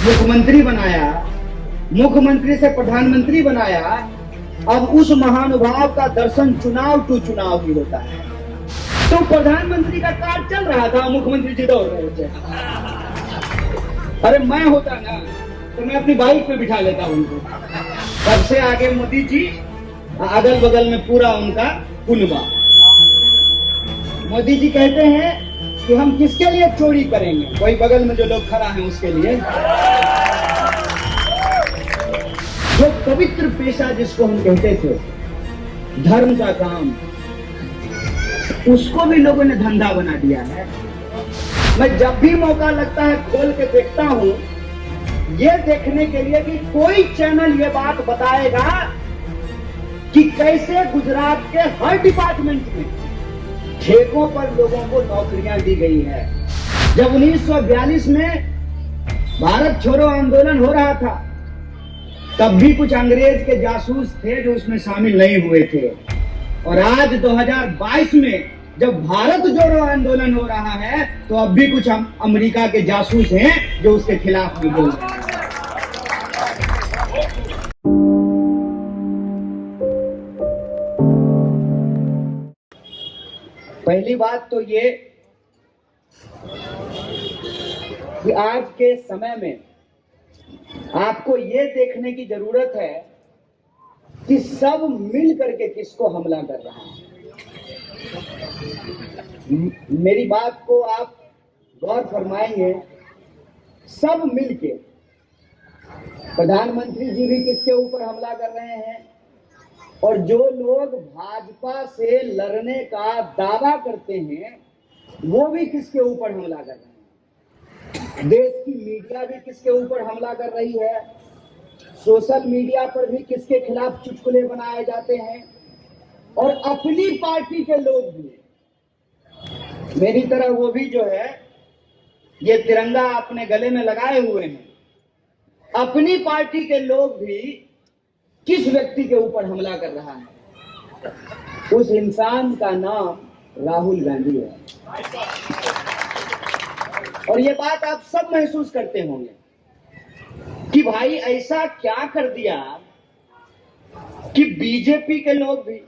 मुख्यमंत्री बनाया, मुख्यमंत्री से प्रधानमंत्री बनाया। अब उस महानुभाव का दर्शन चुनाव टू चुनाव ही होता है। तो प्रधानमंत्री का कार्य चल रहा था, मुख्यमंत्री जी दौड़ रहे थे। अरे मैं होता ना तो मैं अपनी बाइक पे बिठा लेता उनको। सबसे आगे मोदी जी, अगल बगल में पूरा उनका कुनबा। मोदी जी कहते हैं कि हम किसके लिए चोरी करेंगे, वही बगल में जो लोग खड़ा हैं उसके लिए। जो पवित्र पेशा जिसको हम कहते थे, धर्म का काम, उसको भी लोगों ने धंधा बना दिया है। मैं जब भी मौका लगता है खोल के देखता हूं, ये देखने के लिए कि कोई चैनल ये बात बताएगा कि कैसे गुजरात के हर डिपार्टमेंट में ठेकों पर लोगों को नौकरियां दी गई है। जब 1942 में भारत छोड़ो आंदोलन हो रहा था, तब भी कुछ अंग्रेज के जासूस थे जो उसमें शामिल नहीं हुए थे। और आज 2022 में जब भारत जोड़ो आंदोलन हो रहा है, तो अब भी कुछ अमेरिका के जासूस हैं जो उसके खिलाफ भी बोल रहे हैं। पहली बात तो ये कि आज के समय में आपको ये देखने की जरूरत है कि सब मिल करके किसको हमला कर रहा है। मेरी बात को आप गौर फरमाएंगे। सब मिलके, प्रधानमंत्री जी भी किसके ऊपर हमला कर रहे हैं, और जो लोग भाजपा से लड़ने का दावा करते हैं वो भी किसके ऊपर हमला कर रहे हैं। देश की मीडिया भी किसके ऊपर हमला कर रही है। सोशल मीडिया पर भी किसके खिलाफ चुटकुले बनाए जाते हैं। और अपनी पार्टी के लोग भी, मेरी तरह वो भी जो है ये तिरंगा अपने गले में लगाए हुए हैं, अपनी पार्टी के लोग भी किस व्यक्ति के ऊपर हमला कर रहा है। उस इंसान का नाम राहुल गांधी है। और ये बात आप सब महसूस करते होंगे कि भाई ऐसा क्या कर दिया कि बीजेपी के लोग भी,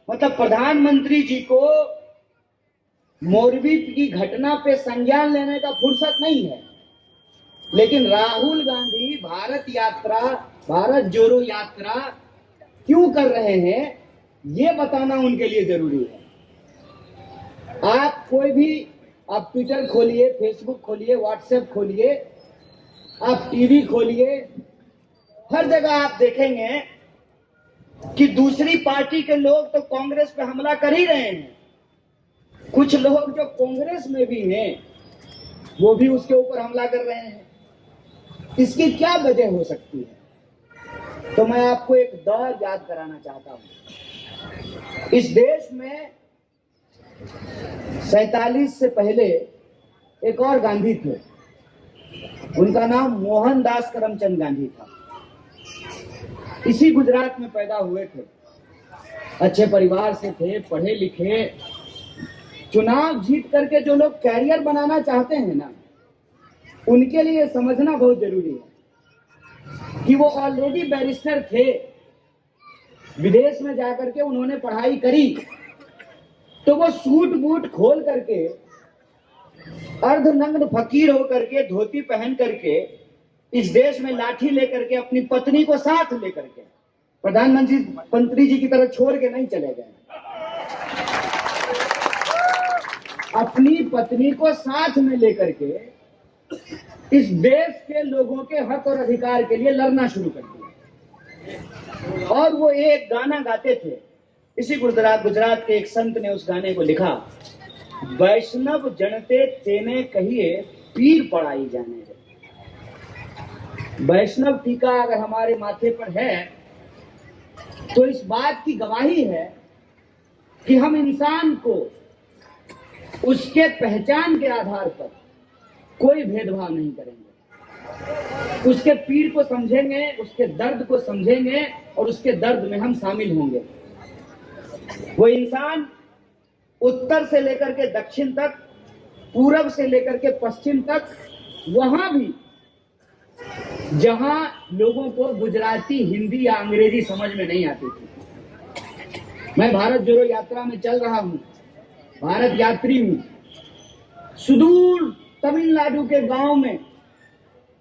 मतलब प्रधानमंत्री जी को मोरबी की घटना पे संज्ञान लेने का फुर्सत नहीं है, लेकिन राहुल गांधी भारत यात्रा, भारत जोड़ो यात्रा क्यों कर रहे हैं, ये बताना उनके लिए जरूरी है। आप कोई भी, आप ट्विटर खोलिए, फेसबुक खोलिए, व्हाट्सएप खोलिए, आप टीवी खोलिए, हर जगह आप देखेंगे कि दूसरी पार्टी के लोग तो कांग्रेस पे हमला कर ही रहे हैं। कुछ लोग जो कांग्रेस में भी हैं वो भी उसके ऊपर हमला कर रहे हैं। इसकी क्या वजह हो सकती है? तो मैं आपको एक दौर याद कराना चाहता हूं। इस देश में 47 से पहले एक और गांधी थे, उनका नाम मोहनदास करमचंद गांधी था। इसी गुजरात में पैदा हुए थे, अच्छे परिवार से थे, पढ़े लिखे। चुनाव जीत करके जो लोग कैरियर बनाना चाहते हैं ना, उनके लिए समझना बहुत जरूरी है कि वो ऑलरेडी बैरिस्टर थे, विदेश में जाकर के उन्होंने पढ़ाई करी, तो वो सूट बूट खोल करके, अर्धनग्न फकीर होकर के, धोती पहन करके, इस देश में लाठी लेकर के, अपनी पत्नी को साथ लेकर के प्रधानमंत्री जी की तरह छोड़ के नहीं चले गए। अपनी पत्नी को साथ में लेकर के इस देश के लोगों के हक और अधिकार के लिए लड़ना शुरू कर दिया। और वो एक गाना गाते थे, इसी गुजरात के एक संत ने उस गाने को लिखा, वैष्णव जनते तेने कहिए पीर पड़ाई जाने दे। वैष्णव टीका अगर हमारे माथे पर है तो इस बात की गवाही है कि हम इंसान को उसके पहचान के आधार पर कोई भेदभाव नहीं करेंगे। उसके पीर को समझेंगे, उसके दर्द को समझेंगे और उसके दर्द में हम शामिल होंगे। वो इंसान उत्तर से लेकर के दक्षिण तक, पूरब से लेकर के पश्चिम तक, वहां भी जहां लोगों को गुजराती, हिंदी या अंग्रेजी समझ में नहीं आती थी। मैं भारत जोड़ो यात्रा में चल रहा हूं, भारत यात्री हूं। सुदूर तमिलनाडु के गांव में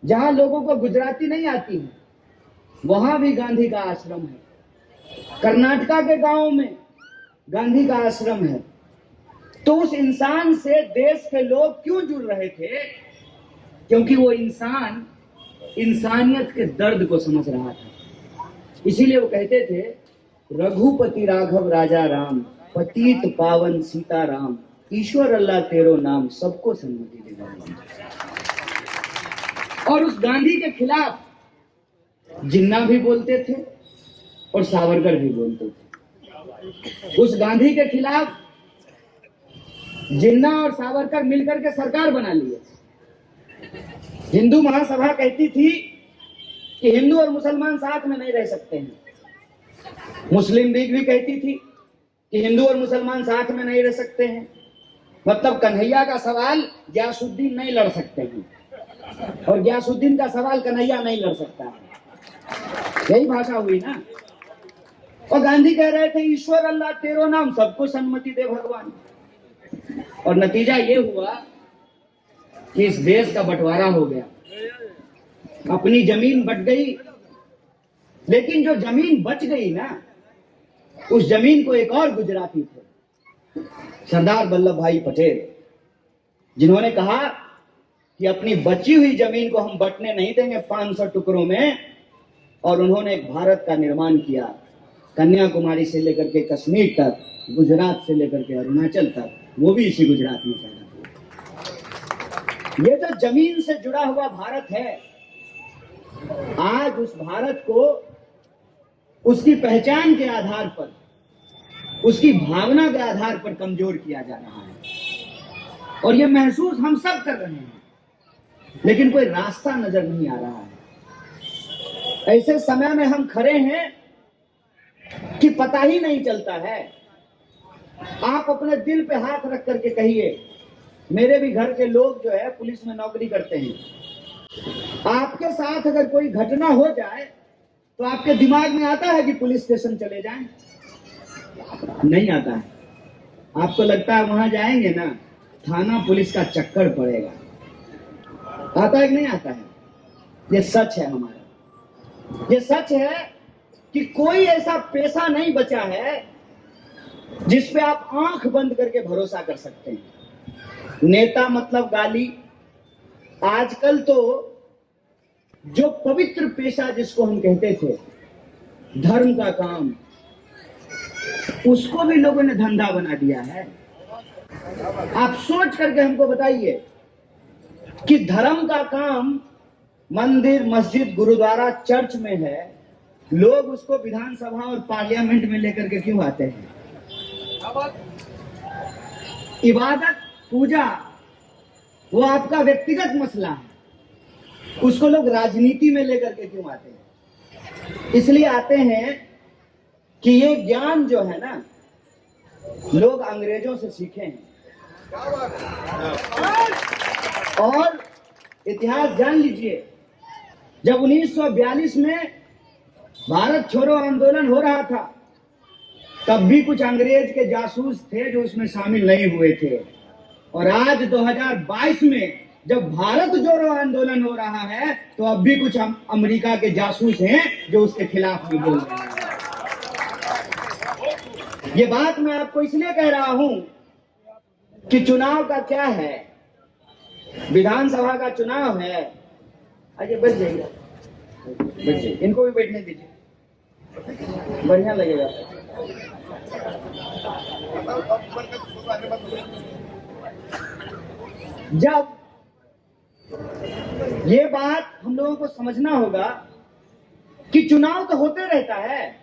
जहां लोगों को गुजराती नहीं आती है, वहां भी गांधी का आश्रम है। कर्नाटका के गांव में गांधी का आश्रम है। तो उस इंसान से देश के लोग क्यों जुड़ रहे थे? क्योंकि वो इंसान इंसानियत के दर्द को समझ रहा था। इसीलिए वो कहते थे, रघुपति राघव राजा राम, पतित पावन सीता राम, ईश्वर अल्लाह तेरो नाम, सबको सन्मति दे भगवान। और उस गांधी के खिलाफ जिन्ना भी बोलते थे और सावरकर भी बोलते थे। उस गांधी के खिलाफ जिन्ना और सावरकर मिलकर के सरकार बना लिए। हिंदू महासभा कहती थी कि हिंदू और मुसलमान साथ में नहीं रह सकते हैं। मुस्लिम लीग भी कहती थी कि हिंदू और मुसलमान साथ में नहीं रह सकते हैं। मतलब कन्हैया का सवाल गयासुद्दीन नहीं लड़ सकते हैं और गयासुद्दीन का सवाल कन्हैया नहीं लड़ सकता है। यही भाषा हुई ना। और गांधी कह रहे थे, ईश्वर अल्लाह तेरो नाम, सबको सन्मति दे भगवान। और नतीजा ये हुआ कि इस देश का बंटवारा हो गया, अपनी जमीन बट गई। लेकिन जो जमीन बच गई ना, उस जमीन को एक और गुजराती थे, सरदार वल्लभ भाई पटेल, जिन्होंने कहा कि अपनी बची हुई जमीन को हम बंटने नहीं देंगे 500 टुकड़ों में। और उन्होंने एक भारत का निर्माण किया, कन्याकुमारी से लेकर के कश्मीर तक, गुजरात से लेकर के अरुणाचल तक, वो भी इसी गुजरात में पैदा हुआ। ये जो जमीन से जुड़ा हुआ भारत है, आज उस भारत को उसकी पहचान के आधार पर, उसकी भावना के आधार पर कमजोर किया जा रहा है। और ये महसूस हम सब कर रहे हैं, लेकिन कोई रास्ता नजर नहीं आ रहा है। ऐसे समय में हम खड़े हैं कि पता ही नहीं चलता है। आप अपने दिल पे हाथ रख करके कहिए, मेरे भी घर के लोग जो है पुलिस में नौकरी करते हैं। आपके साथ अगर कोई घटना हो जाए तो आपके दिमाग में आता है कि पुलिस स्टेशन चले जाएं? नहीं आता है। आपको लगता है वहां जाएंगे ना, थाना पुलिस का चक्कर पड़ेगा। आता है कि नहीं आता है? ये सच है हमारा। ये सच है कि कोई ऐसा पेशा नहीं बचा है जिस पे आप आंख बंद करके भरोसा कर सकते हैं। नेता मतलब गाली। आजकल तो जो पवित्र पेशा जिसको हम कहते थे, धर्म का काम, उसको भी लोगों ने धंधा बना दिया है। आप सोच करके हमको बताइए कि धर्म का काम मंदिर, मस्जिद, गुरुद्वारा, चर्च में है, लोग उसको विधानसभा और पार्लियामेंट में लेकर के क्यों आते हैं? इबादत, पूजा, वो आपका व्यक्तिगत मसला है, उसको लोग राजनीति में लेकर के क्यों आते हैं? इसलिए आते हैं कि ये ज्ञान जो है ना, लोग अंग्रेजों से सीखे हैं। और इतिहास जान लीजिए, जब 1942 में भारत छोड़ो आंदोलन हो रहा था, तब भी कुछ अंग्रेज के जासूस थे जो उसमें शामिल नहीं हुए थे। और आज 2022 में जब भारत जोड़ो आंदोलन हो रहा है, तो अब भी कुछ अमेरिका के जासूस हैं जो उसके खिलाफ में बोल रहे हैं। ये बात मैं आपको इसलिए कह रहा हूं कि चुनाव का क्या है, विधानसभा का चुनाव है। आइए बैठ जाइए, बैठ जाइए, इनको भी बैठने दीजिए, बढ़िया लगेगा। जब ये बात हम लोगों को समझना होगा कि चुनाव तो होते रहता है।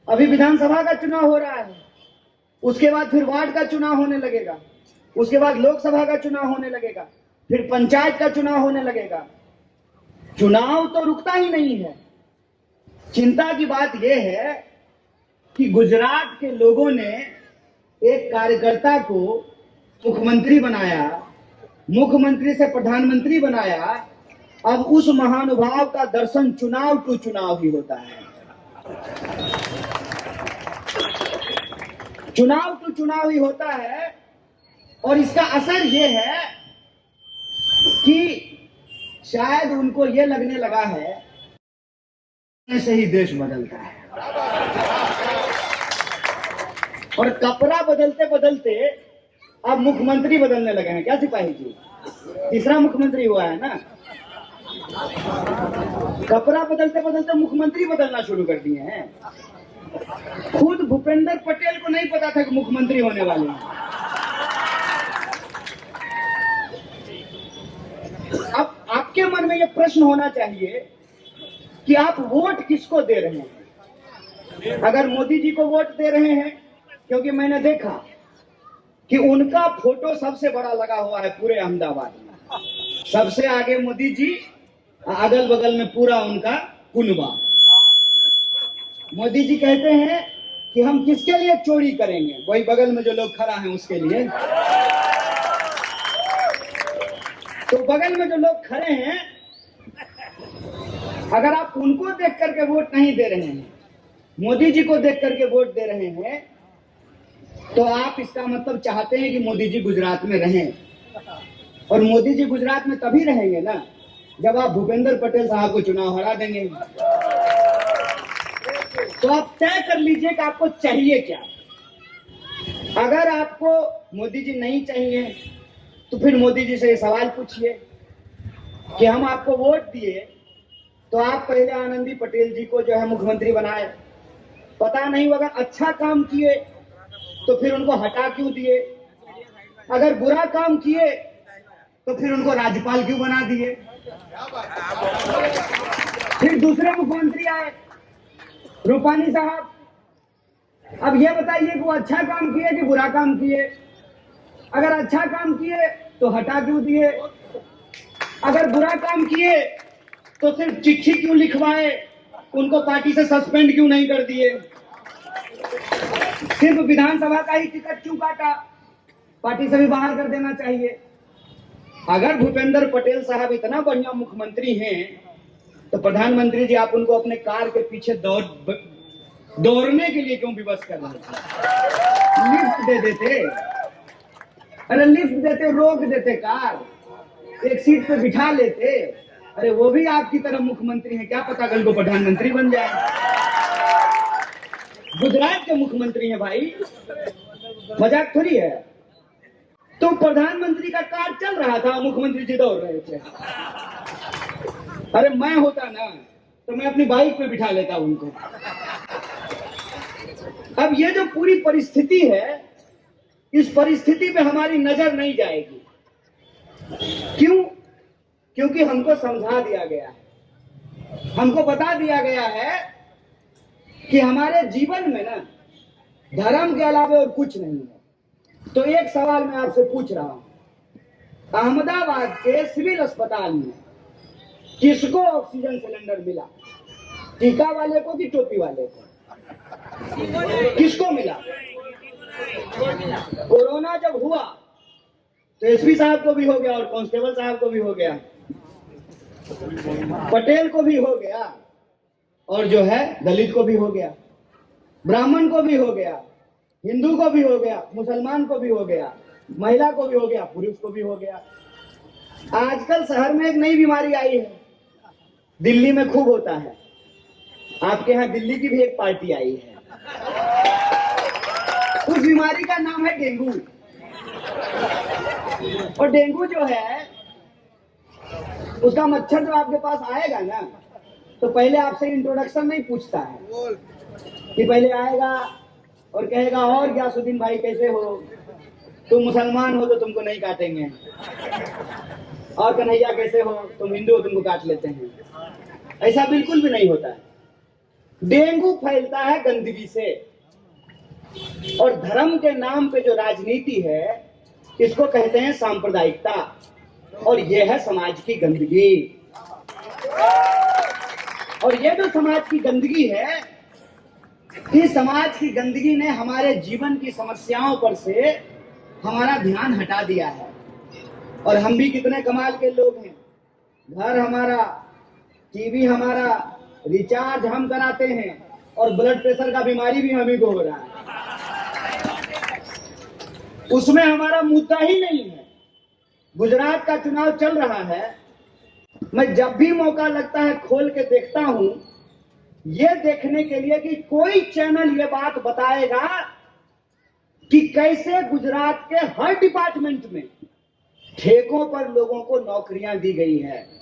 अभी विधानसभा का चुनाव हो रहा है, उसके बाद फिर वार्ड का चुनाव होने लगेगा, उसके बाद लोकसभा का चुनाव होने लगेगा, फिर पंचायत का चुनाव होने लगेगा। चुनाव तो रुकता ही नहीं है। चिंता की बात यह है कि गुजरात के लोगों ने एक कार्यकर्ता को मुख्यमंत्री बनाया, मुख्यमंत्री से प्रधानमंत्री बनाया, अब उस महानुभाव का दर्शन चुनाव टू चुनाव ही होता है। चुनाव टू चुनाव ही होता है। और इसका असर यह है कि शायद उनको यह लगने लगा है ऐसे ही देश बदलता है। और कपड़ा बदलते बदलते अब मुख्यमंत्री बदलने लगे हैं। क्या सिपाही जी, तीसरा मुख्यमंत्री हुआ है ना। कपड़ा बदलते बदलते मुख्यमंत्री बदलना शुरू कर दिए हैं। खुद भूपेंद्र पटेल को नहीं पता था कि मुख्यमंत्री होने वाले हैं। अब आपके मन में यह प्रश्न होना चाहिए कि आप वोट किसको दे रहे हैं। अगर मोदी जी को वोट दे रहे हैं, क्योंकि मैंने देखा कि उनका फोटो सबसे बड़ा लगा हुआ है पूरे अहमदाबाद में। सबसे आगे मोदी जी, अगल बगल में पूरा उनका कुनबा। मोदी जी कहते हैं कि हम किसके लिए चोरी करेंगे, वही बगल में जो लोग खड़ा हैं उसके लिए। तो बगल में जो लोग खड़े हैं, अगर आप उनको देख करके वोट नहीं दे रहे हैं, मोदी जी को देख करके वोट दे रहे हैं, तो आप इसका मतलब चाहते हैं कि मोदी जी गुजरात में रहें। और मोदी जी गुजरात में तभी रहेंगे ना जब आप भूपेंद्र पटेल साहब को चुनाव हरा देंगे। तो आप तय कर लीजिए कि आपको चाहिए क्या। अगर आपको मोदी जी नहीं चाहिए तो फिर मोदी जी से ये सवाल पूछिए कि हम आपको वोट दिए तो आप पहले आनंदी पटेल जी को जो है मुख्यमंत्री बनाए, पता नहीं अगर अच्छा काम किए तो फिर उनको हटा क्यों दिए, अगर बुरा काम किए तो फिर उनको राज्यपाल क्यों बना दिए। फिर दूसरे मुख्यमंत्री आए रूपानी साहब। अब ये बताइए कि वो अच्छा काम किए कि बुरा काम किए। अगर अच्छा काम किए तो हटा क्यों दिए, अगर बुरा काम किए तो सिर्फ चिट्ठी क्यों लिखवाए, उनको पार्टी से सस्पेंड क्यों नहीं कर दिए, सिर्फ विधानसभा का ही टिकट क्यों काटा, पार्टी से भी बाहर कर देना चाहिए। अगर भूपेंद्र पटेल साहब इतना बढ़िया मुख्यमंत्री हैं तो प्रधानमंत्री जी आप उनको अपने कार के पीछे दौड़ने के लिए क्यों विवश कर रहे थे। लिफ्ट दे देते, अरे लिफ्ट देते, रोक देते कार, एक सीट पे बिठा लेते। अरे वो भी आपकी तरह मुख्यमंत्री हैं, क्या पता कल को प्रधानमंत्री बन जाए। गुजरात के मुख्यमंत्री हैं भाई, मजाक थोड़ी है। तो प्रधानमंत्री का कार चल रहा था, मुख्यमंत्री जी दौड़ रहे थे। अरे मैं होता ना तो मैं अपनी बाइक पे बिठा लेता उनको। अब ये जो पूरी परिस्थिति है, इस परिस्थिति पे हमारी नजर नहीं जाएगी। क्यों? क्योंकि हमको समझा दिया गया है, हमको बता दिया गया है कि हमारे जीवन में ना धर्म के अलावा और कुछ नहीं है। तो एक सवाल मैं आपसे पूछ रहा हूं, अहमदाबाद के सिविल अस्पताल में किसको ऑक्सीजन सिलेंडर मिला, टीका वाले को कि टोपी वाले को, किसको मिला? कोरोना जब हुआ तो एसपी साहब को भी हो गया और कांस्टेबल साहब को भी हो गया, पटेल को भी हो गया, और जो है दलित को भी हो गया, ब्राह्मण को भी हो गया, हिंदू को भी हो गया, मुसलमान को भी हो गया, महिला को भी हो गया, पुरुष को भी हो गया। आजकल शहर में एक नई बीमारी आई है, दिल्ली में खूब होता है, आपके यहाँ दिल्ली की भी एक पार्टी आई है। उस बीमारी का नाम है डेंगू। और डेंगू जो है, उसका मच्छर जो आपके पास आएगा ना, तो पहले आपसे इंट्रोडक्शन नहीं पूछता है कि पहले आएगा और कहेगा और गयासुद्दीन भाई कैसे हो, तुम मुसलमान हो तो तुमको नहीं काटेंगे, और कन्हैया कैसे हो, तुम हिंदू हो तुमको काट लेते हैं। ऐसा बिल्कुल भी नहीं होता है। डेंगू फैलता है गंदगी से, और धर्म के नाम पे जो राजनीति है इसको कहते हैं सांप्रदायिकता, और यह है समाज की गंदगी। और ये जो समाज की गंदगी है, इस समाज की गंदगी ने हमारे जीवन की समस्याओं पर से हमारा ध्यान हटा दिया है। और हम भी कितने कमाल के लोग हैं, घर हमारा, टीवी हमारा, रिचार्ज हम कराते हैं और ब्लड प्रेशर का बीमारी भी हम ही को हो रहा है। उसमें हमारा मुद्दा ही नहीं है। गुजरात का चुनाव चल रहा है, मैं जब भी मौका लगता है खोल के देखता हूं, ये देखने के लिए कि कोई चैनल ये बात बताएगा कि कैसे गुजरात के हर डिपार्टमेंट में ठेकों पर लोगों को नौकरियां दी गई है।